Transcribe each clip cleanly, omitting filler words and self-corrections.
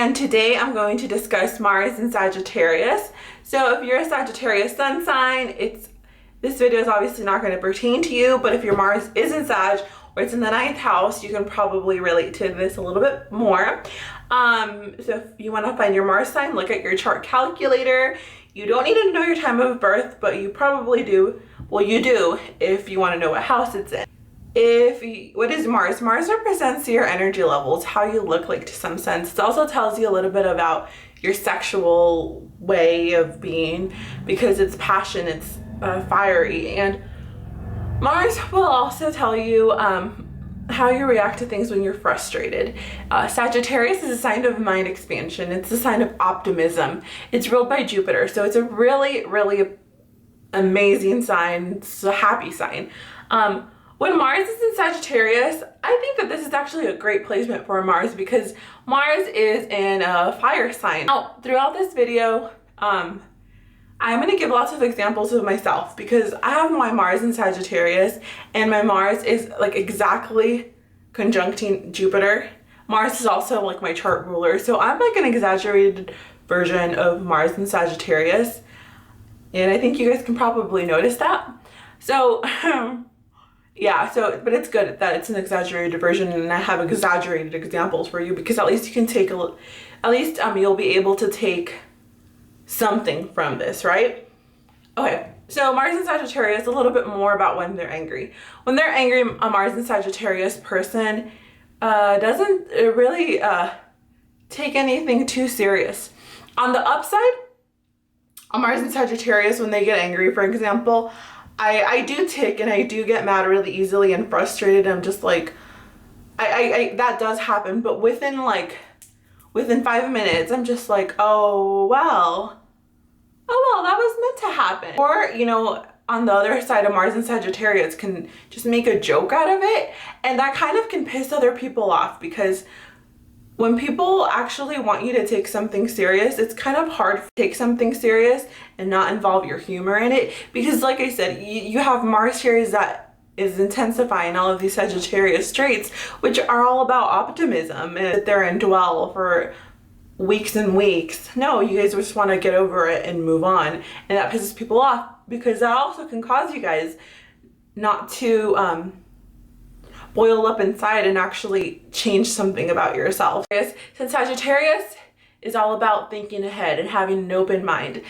and today I'm going to discuss Mars in Sagittarius. So if you're a Sagittarius sun sign, this video is obviously not going to pertain to you, but if your Mars is in Sag or it's in the 9th house, you can probably relate to this a little bit more. So if you want to find your Mars sign, look at your chart calculator. You don't need to know your time of birth, but you probably do. Well, you do if you want to know what house it's in. What is Mars? Mars represents your energy levels, how you look like to some sense. It also tells you a little bit about your sexual way of being because it's passion, it's fiery. And Mars will also tell you how you react to things when you're frustrated. Sagittarius is a sign of mind expansion. It's a sign of optimism. It's ruled by Jupiter. So it's a really, really amazing sign. It's a happy sign. When Mars is in Sagittarius, I think that this is actually a great placement for Mars because Mars is in a fire sign. Now, throughout this video, I'm going to give lots of examples of myself because I have my Mars in Sagittarius and my Mars is like exactly conjuncting Jupiter. Mars is also like my chart ruler, so I'm like an exaggerated version of Mars in Sagittarius, and I think you guys can probably notice that. So yeah, but it's good that it's an exaggerated version and I have exaggerated examples for you because at least you can take you'll be able to take something from this, right? Okay, so Mars in Sagittarius, a little bit more about when they're angry. When they're angry, a Mars in Sagittarius person doesn't really take anything too serious. On the upside, a Mars in Sagittarius, when they get angry, for example, I do tick and I do get mad really easily and frustrated. I'm just like, that does happen, but within 5 minutes, I'm just like, oh well, that was meant to happen. Or, you know, on the other side of Mars and Sagittarius can just make a joke out of it. And that kind of can piss other people off because when people actually want you to take something serious, it's kind of hard to take something serious and not involve your humor in it. Because like I said, you have Mars here that is intensifying all of these Sagittarius traits, which are all about optimism and sit there and dwell for weeks and weeks. No, you guys just want to get over it and move on. And that pisses people off because that also can cause you guys not to boil up inside and actually change something about yourself. Since Sagittarius is all about thinking ahead and having an open mind,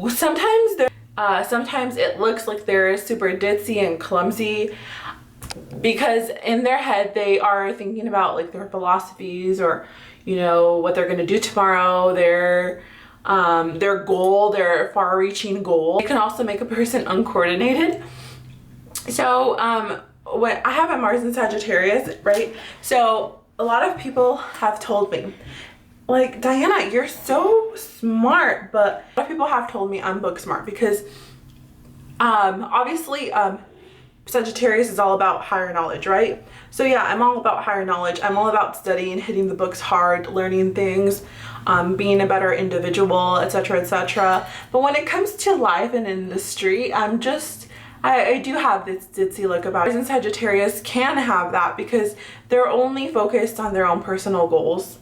sometimes it looks like they're super ditzy and clumsy because in their head they are thinking about like their philosophies or, you know, what they're going to do tomorrow, their goal, their far-reaching goal. It can also make a person uncoordinated. So when I have a Mars in Sagittarius, right? So a lot of people have told me, like, Diana, you're so smart, but a lot of people have told me I'm book smart because obviously Sagittarius is all about higher knowledge, right? So yeah, I'm all about higher knowledge. I'm all about studying, hitting the books hard, learning things, being a better individual, etc., etc. But when it comes to life and in the street, I do have this ditzy look about it. And Sagittarius can have that because they're only focused on their own personal goals.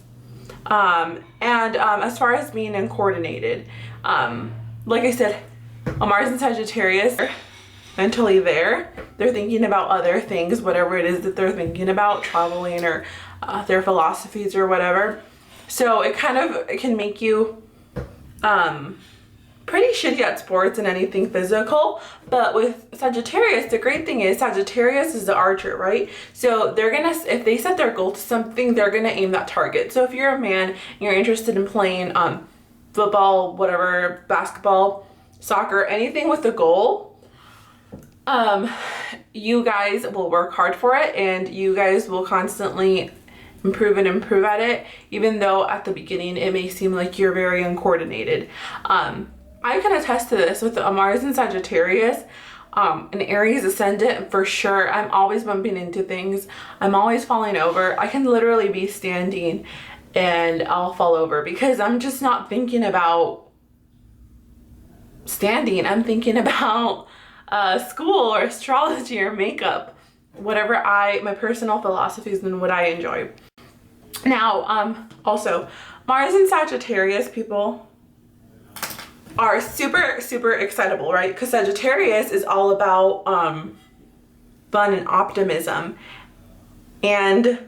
As far as being uncoordinated, like I said, a Mars in Sagittarius, mentally they're thinking about other things, whatever it is that they're thinking about, traveling or their philosophies or whatever. So it can make you pretty shitty at sports and anything physical. But with Sagittarius, the great thing is Sagittarius is the archer, right? So if they set their goal to something, they're gonna aim that target. So if you're a man and you're interested in playing football, whatever, basketball, soccer, anything with a goal, you guys will work hard for it and you guys will constantly improve at it, even though at the beginning it may seem like you're very uncoordinated. I can attest to this with a Mars in Sagittarius, an Aries ascendant for sure. I'm always bumping into things. I'm always falling over. I can literally be standing and I'll fall over because I'm just not thinking about standing. I'm thinking about school or astrology or makeup, whatever my personal philosophies and what I enjoy. Now, also, Mars and Sagittarius people are super, super excitable, right? Because Sagittarius is all about fun and optimism. And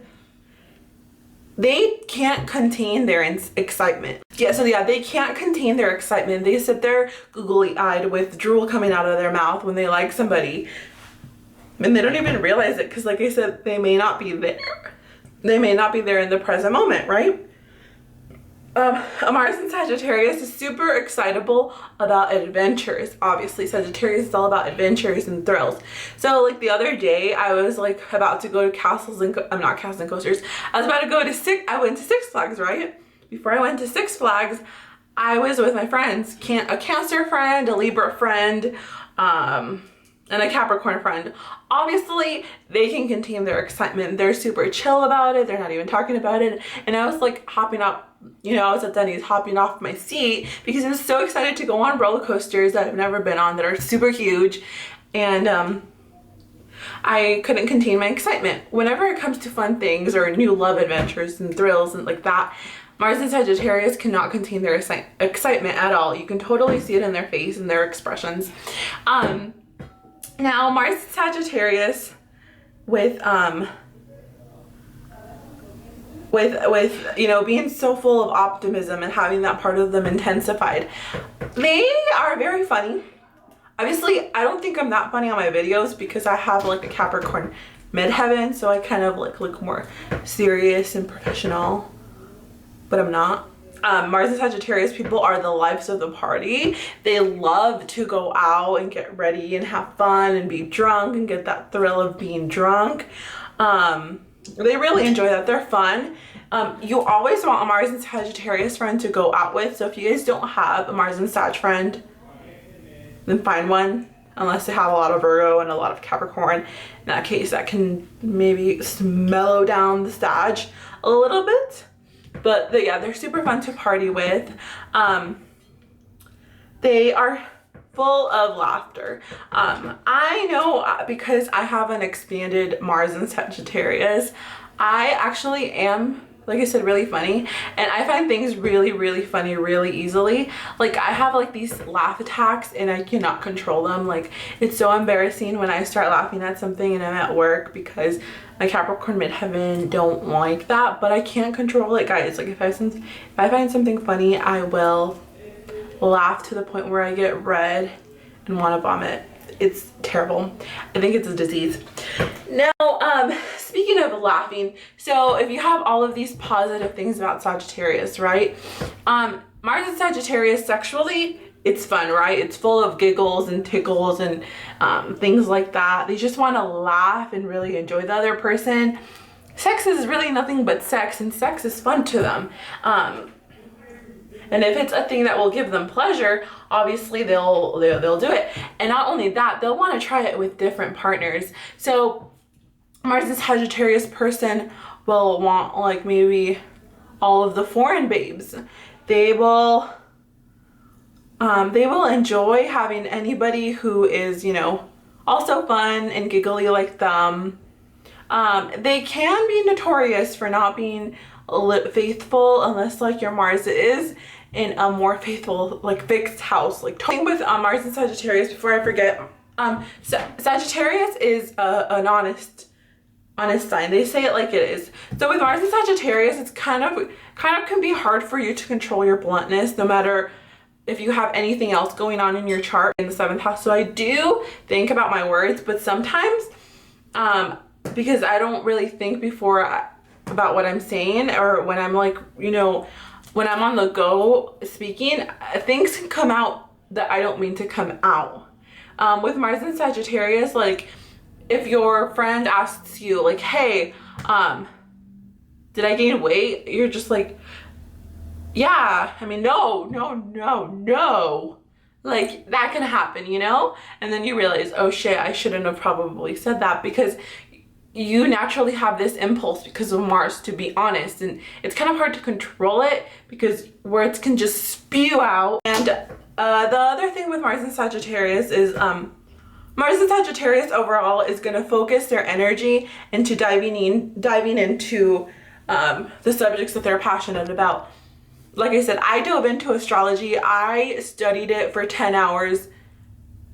they can't contain their excitement. They can't contain their excitement. They sit there googly-eyed with drool coming out of their mouth when they like somebody. And they don't even realize it because, like I said, they may not be there. They may not be there in the present moment, right? Mars in Sagittarius is super excitable about adventures. Obviously, Sagittarius is all about adventures and thrills. So, like the other day, I was like about to go to castles and not castles and coasters. I was about to go to I went to Six Flags, right? Before I went to Six Flags, I was with my friends, a Cancer friend, a Libra friend, and a Capricorn friend. Obviously, they can contain their excitement. They're super chill about it. They're not even talking about it. And I was like hopping up, I was at Denny's hopping off my seat because I was so excited to go on roller coasters that I've never been on that are super huge. And I couldn't contain my excitement. Whenever it comes to fun things or new love adventures and thrills and like that, Mars and Sagittarius cannot contain their excitement at all. You can totally see it in their face and their expressions. Now, Mars and Sagittarius with being so full of optimism and having that part of them intensified, they are very funny. Obviously, I don't think I'm that funny on my videos because I have like a Capricorn midheaven, so I kind of like look more serious and professional, but I'm not. Mars and Sagittarius people are the lives of the party. They love to go out and get ready and have fun and be drunk and get that thrill of being drunk. They really enjoy that. They're fun. You always want a Mars and Sagittarius friend to go out with. So if you guys don't have a Mars and Sag friend, then find one. Unless they have a lot of Virgo and a lot of Capricorn. In that case, that can maybe mellow down the Sag a little bit. But yeah, they're super fun to party with. They are full of laughter. I know because I have an expanded Mars and Sagittarius, I actually am, like I said, really funny. And I find things really, really funny really easily. Like I have like these laugh attacks and I cannot control them. Like it's so embarrassing when I start laughing at something and I'm at work because my Capricorn midheaven don't like that, but I can't control it, guys. Like if I find something funny, I will laugh to the point where I get red and want to vomit. It's terrible. I think it's a disease. Now, speaking of laughing, so if you have all of these positive things about Sagittarius, right? Mars and Sagittarius sexually, it's fun, right? It's full of giggles and tickles and things like that. They just want to laugh and really enjoy the other person. Sex is really nothing but sex, and sex is fun to them. And if it's a thing that will give them pleasure, obviously they'll do it. And not only that, they'll want to try it with different partners. So Mars and Sagittarius person will want like maybe all of the foreign babes. They will enjoy having anybody who is, also fun and giggly like them. They can be notorious for not being faithful unless like your Mars is in a more faithful, like fixed house. Like talking with Mars and Sagittarius, before I forget, Sagittarius is an honest sign. They say it like it is. So with Mars and Sagittarius, it's kind of can be hard for you to control your bluntness, no matter if you have anything else going on in your chart in the 7th house. So I do think about my words, but sometimes because I don't really think before about what I'm saying, or when I'm like, when I'm on the go speaking, things can come out that I don't mean to come out. With Mars and Sagittarius, like if your friend asks you like, hey, did I gain weight? You're just like, yeah, I mean, no. Like that can happen, And then you realize, oh shit, I shouldn't have probably said that, because you naturally have this impulse because of Mars to be honest, and it's kind of hard to control it because words can just spew out. And the other thing with Mars and Sagittarius is Mars and Sagittarius overall is going to focus their energy into diving into the subjects that they're passionate about. Like I said, I dove into astrology. I studied it for 10 hours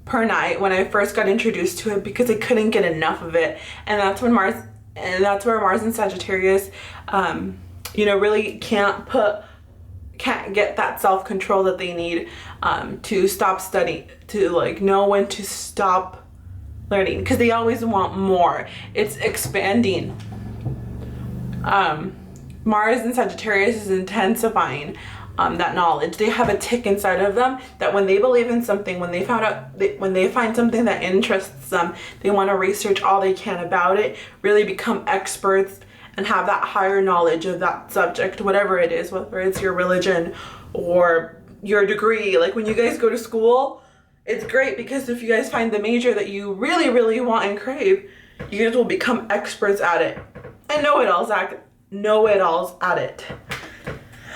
per night when I first got introduced to it because I couldn't get enough of it. And that's when Mars, and that's where Mars and Sagittarius, you know, really can't get that self-control that they need to stop studying, to like know when to stop learning, because they always want more. It's expanding. Mars and Sagittarius is intensifying that knowledge. They have a tick inside of them that when they believe in something, when they find something that interests them, they want to research all they can about it, really become experts and have that higher knowledge of that subject, whatever it is, whether it's your religion or your degree. Like when you guys go to school, it's great because if you guys find the major that you really, really want and crave, you guys will become experts at it and know-it-alls at it.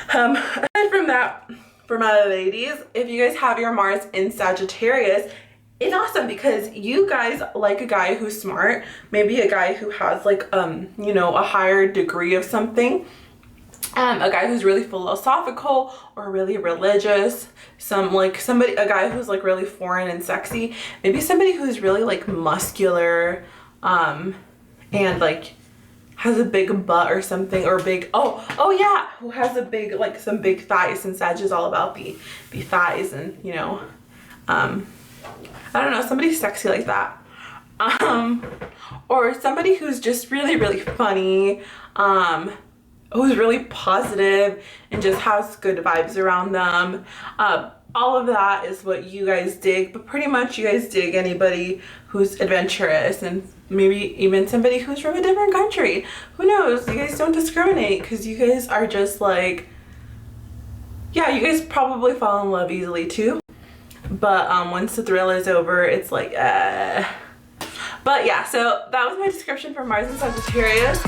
Aside from that, for my ladies, if you guys have your Mars in Sagittarius, it's awesome because you guys like a guy who's smart, maybe a guy who has like, you know, a higher degree of something, a guy who's really philosophical or really religious, a guy who's like really foreign and sexy, maybe somebody who's really like muscular, and like has a big butt or something, or big, oh yeah, who has a big, like some big thighs, since Sag is all about the thighs, and you know, I don't know, somebody sexy like that. Or somebody who's just really, really funny, who's really positive and just has good vibes around them. All of that is what you guys dig, but pretty much you guys dig anybody who's adventurous and maybe even somebody who's from a different country. Who knows? You guys don't discriminate because you guys are just like, yeah, you guys probably fall in love easily too. But once the thrill is over, it's like, But yeah, so that was my description for Mars and Sagittarius.